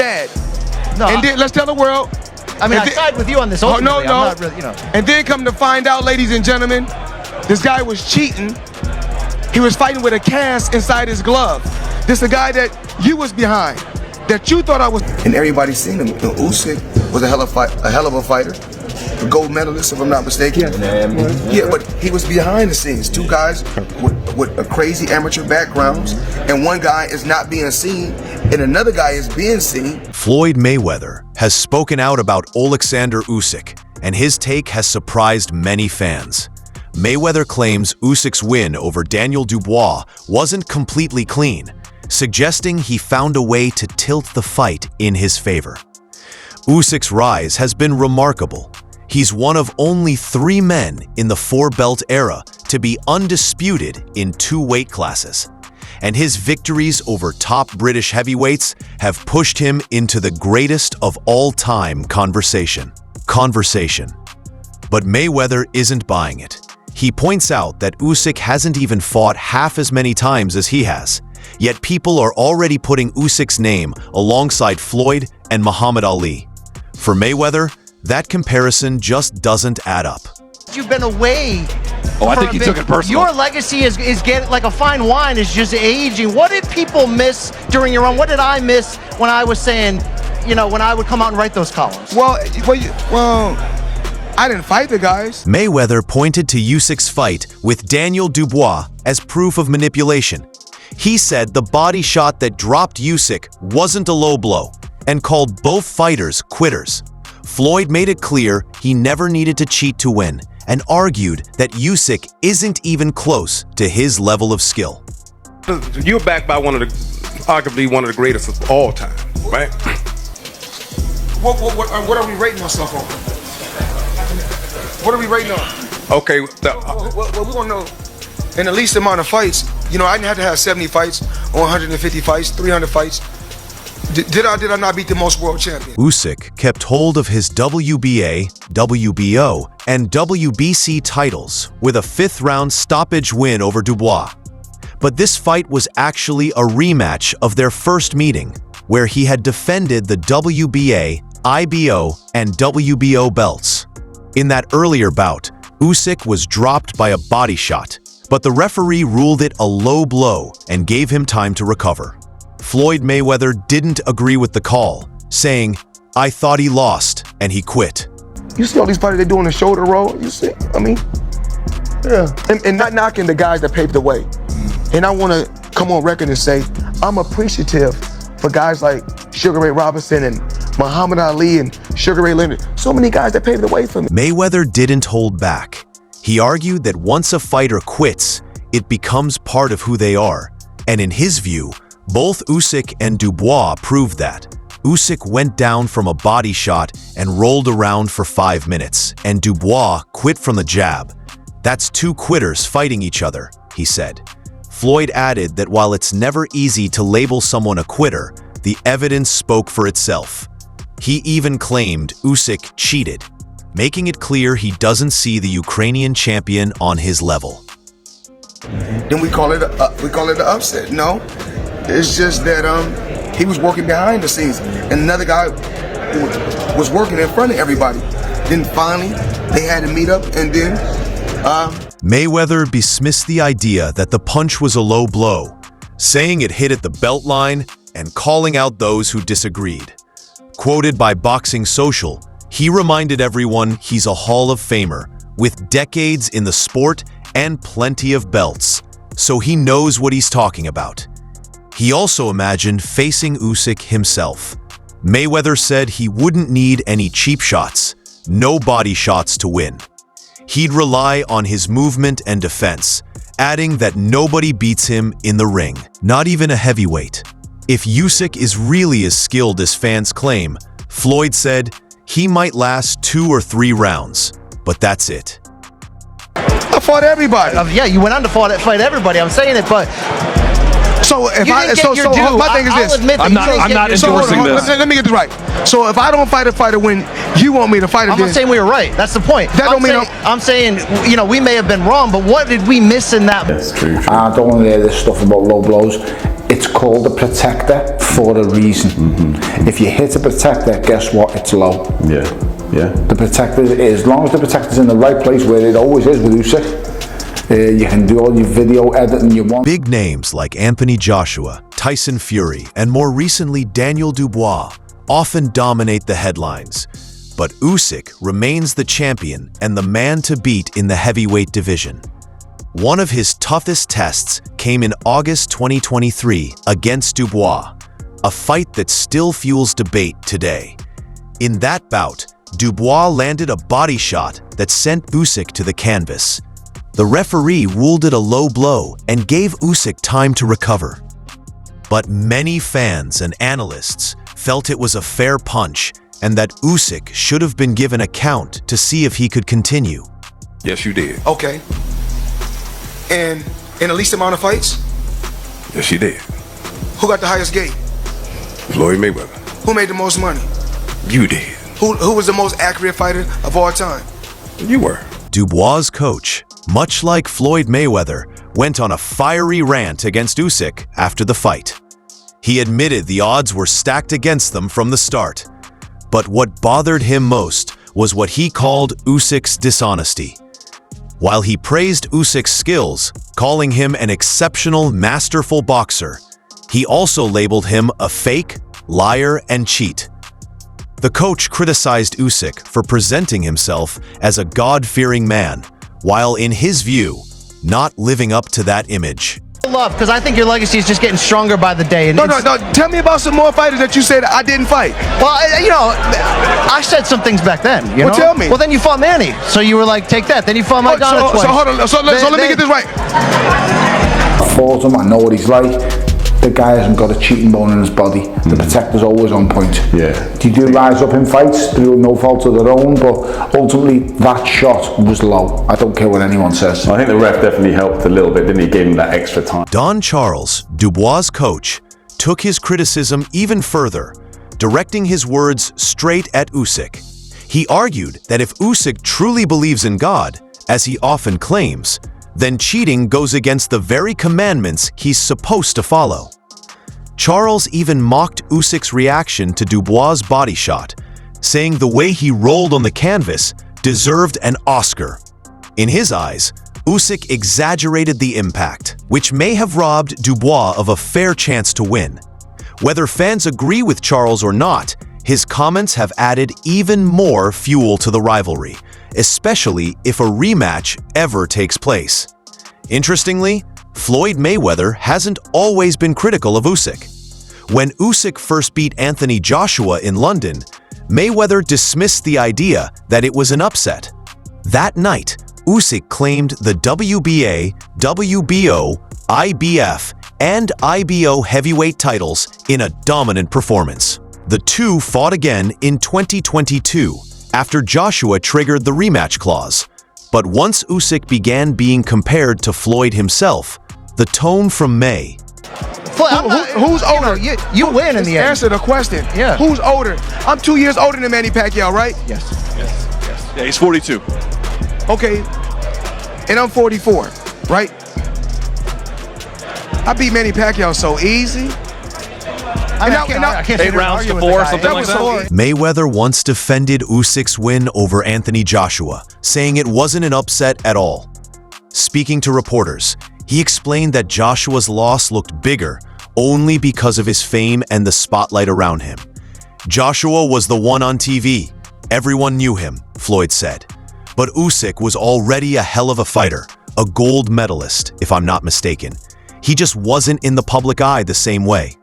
bad. No, and then let's tell the world. I mean, I side with you on this. Ultimately. Oh, no. I'm not really, you know. And then come to find out, ladies and gentlemen, this guy was cheating. He was fighting with a cast inside his glove. This is a guy that you was behind, that you thought I was. And everybody's seen him. Usyk was a hell of a fighter, a gold medalist, if I'm not mistaken. Yeah, but he was behind the scenes. Two guys with a crazy amateur backgrounds, and one guy is not being seen, and another guy is being seen. Floyd Mayweather has spoken out about Oleksandr Usyk, and his take has surprised many fans. Mayweather claims Usyk's win over Daniel Dubois wasn't completely clean, suggesting he found a way to tilt the fight in his favor. Usyk's rise has been remarkable. He's one of only 3 men in the 4-belt era to be undisputed in 2 weight classes, and his victories over top British heavyweights have pushed him into the greatest of all time conversation. But Mayweather isn't buying it. He points out that Usyk hasn't even fought half as many times as he has, yet people are already putting Usyk's name alongside Floyd and Muhammad Ali. For Mayweather, that comparison just doesn't add up. You've been away. Oh, I think he took it personal. Your legacy is getting like a fine wine, is just aging. What did people miss during your run? What did I miss when I was saying, you know, when I would come out and write those columns? Well, I didn't fight the guys. Mayweather pointed to Usyk's fight with Daniel Dubois as proof of manipulation. He said the body shot that dropped Usyk wasn't a low blow and called both fighters quitters. Floyd made it clear he never needed to cheat to win and argued that Usyk isn't even close to his level of skill. You're backed by arguably one of the greatest of all time, right? What are we rating ourselves on? What are we rating on? Okay. Well, we want to know, in the least amount of fights, you know, I didn't have to have 70 fights, or 150 fights, 300 fights. Did I not beat the most world champion? Usyk kept hold of his WBA, WBO, and WBC titles with a 5th-round stoppage win over Dubois. But this fight was actually a rematch of their first meeting, where he had defended the WBA, IBO, and WBO belts. In that earlier bout, Usyk was dropped by a body shot, but the referee ruled it a low blow and gave him time to recover. Floyd Mayweather didn't agree with the call, saying, "I thought he lost," and he quit. You see all these fighters, they doing the shoulder roll, you see? I mean, yeah. And not knocking the guys that paved the way. And I want to come on record and say, I'm appreciative for guys like Sugar Ray Robinson and Muhammad Ali and Sugar Ray Leonard. So many guys that paved the way for me. Mayweather didn't hold back. He argued that once a fighter quits, it becomes part of who they are. And in his view, both Usyk and Dubois proved that. Usyk went down from a body shot and rolled around for 5 minutes, and Dubois quit from the jab. That's 2 quitters fighting each other, he said. Floyd added that while it's never easy to label someone a quitter, the evidence spoke for itself. He even claimed Usyk cheated, making it clear he doesn't see the Ukrainian champion on his level. Then we call it an upset. No, it's just that he was working behind the scenes, and another guy was working in front of everybody. Then finally, they had to meet up, and then Mayweather dismissed the idea that the punch was a low blow, saying it hit at the belt line and calling out those who disagreed. Quoted by Boxing Social, he reminded everyone he's a Hall of Famer with decades in the sport and plenty of belts, so he knows what he's talking about. He also imagined facing Usyk himself. Mayweather said he wouldn't need any cheap shots, no body shots to win. He'd rely on his movement and defense, adding that nobody beats him in the ring, not even a heavyweight. If Usyk is really as skilled as fans claim, Floyd said he might last 2 or 3 rounds, but that's it. I fought everybody. Yeah, you went on to fight everybody. I'm saying it, but so if you didn't get your due. My thing is this. I'm not endorsing this. Let me get this right. So if I don't fight a fighter when you want me to fight, I'm not saying we were right. That's the point. That don't mean I'm saying, you know, we may have been wrong, but what did we miss in that? I don't want to hear this stuff about low blows. It's called a protector for a reason. If you hit a protector, guess what? It's low. Yeah. The protector, as long as the protector's in the right place, where it always is with Usyk, you can do all your video editing you want. Big names like Anthony Joshua, Tyson Fury, and more recently Daniel Dubois often dominate the headlines. But Usyk remains the champion and the man to beat in the heavyweight division. One of his toughest tests came in August 2023 against Dubois, a fight that still fuels debate today. In that bout, Dubois landed a body shot that sent Usyk to the canvas. The referee ruled it a low blow and gave Usyk time to recover. But many fans and analysts felt it was a fair punch and that Usyk should have been given a count to see if he could continue. Yes, you did. Okay. And in the least amount of fights, Yes, you did. who got the highest gate? Floyd Mayweather. Who made the most money? You did. Who was the most accurate fighter of all time? You were. Dubois' coach, much like Floyd Mayweather, went on a fiery rant against Usyk after the fight. He admitted the odds were stacked against them from the start. But what bothered him most was what he called Usyk's dishonesty. While he praised Usyk's skills, calling him an exceptional, masterful boxer, he also labeled him a fake, liar, and cheat. The coach criticized Usyk for presenting himself as a God-fearing man, while in his view, not living up to that image. Love, because I think your legacy is just getting stronger by the day. And No. Tell me about some more fighters that you said I didn't fight. Well, I said some things back then. You know? Tell me. Well, then you fought Manny, so you were like, take that. Then you fought Madonna twice. So hold on. So let me get this right. I fought him, I know what he's like. The guy hasn't got a cheating bone in his body. The protector's always on point. Yeah. He do rise up in fights through no fault of their own, but ultimately that shot was low. I don't care what anyone says. I think the ref definitely helped a little bit, didn't he? Gave him that extra time. Don Charles, Dubois' coach, took his criticism even further, directing his words straight at Usyk. He argued that if Usyk truly believes in God, as he often claims, then cheating goes against the very commandments he's supposed to follow. Charles even mocked Usyk's reaction to Dubois' body shot, saying the way he rolled on the canvas deserved an Oscar. In his eyes, Usyk exaggerated the impact, which may have robbed Dubois of a fair chance to win. Whether fans agree with Charles or not, his comments have added even more fuel to the rivalry, especially if a rematch ever takes place. Interestingly, Floyd Mayweather hasn't always been critical of Usyk. When Usyk first beat Anthony Joshua in London, Mayweather dismissed the idea that it was an upset. That night, Usyk claimed the WBA, WBO, IBF, and IBO heavyweight titles in a dominant performance. The two fought again in 2022 after Joshua triggered the rematch clause. But once Usyk began being compared to Floyd himself, the tone from May. Who's older? You win in the end. Answer the question. Yeah. Who's older? I'm 2 years older than Manny Pacquiao, right? Yes. Yeah, he's 42. Okay. And I'm 44, right? I beat Manny Pacquiao so easy. I can't 8 rounds to 4, something like that. Mayweather once defended Usyk's win over Anthony Joshua, saying it wasn't an upset at all. Speaking to reporters, he explained that Joshua's loss looked bigger only because of his fame and the spotlight around him. Joshua was the one on TV. Everyone knew him, Floyd said. But Usyk was already a hell of a fighter, a gold medalist, if I'm not mistaken. He just wasn't in the public eye the same way.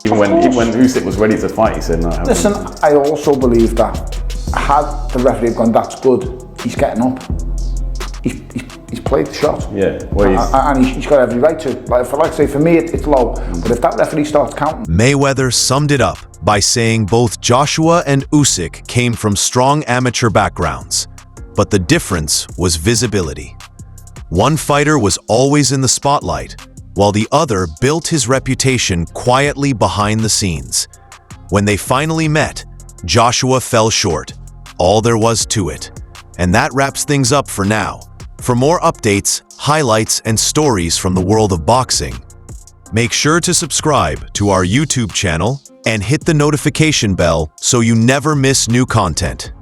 Even when Usyk was ready to fight, he said no. Listen, I also believe that had the referee gone, that's good, he's getting up. He's played the shot. Yeah, well, and he's got every right to. For me, it's low. But if that referee starts counting, Mayweather summed it up by saying both Joshua and Usyk came from strong amateur backgrounds, but the difference was visibility. One fighter was always in the spotlight, while the other built his reputation quietly behind the scenes. When they finally met, Joshua fell short. All there was to it. And that wraps things up for now. For more updates, highlights, and stories from the world of boxing, Make sure to subscribe to our YouTube channel and hit the notification bell so you never miss new content.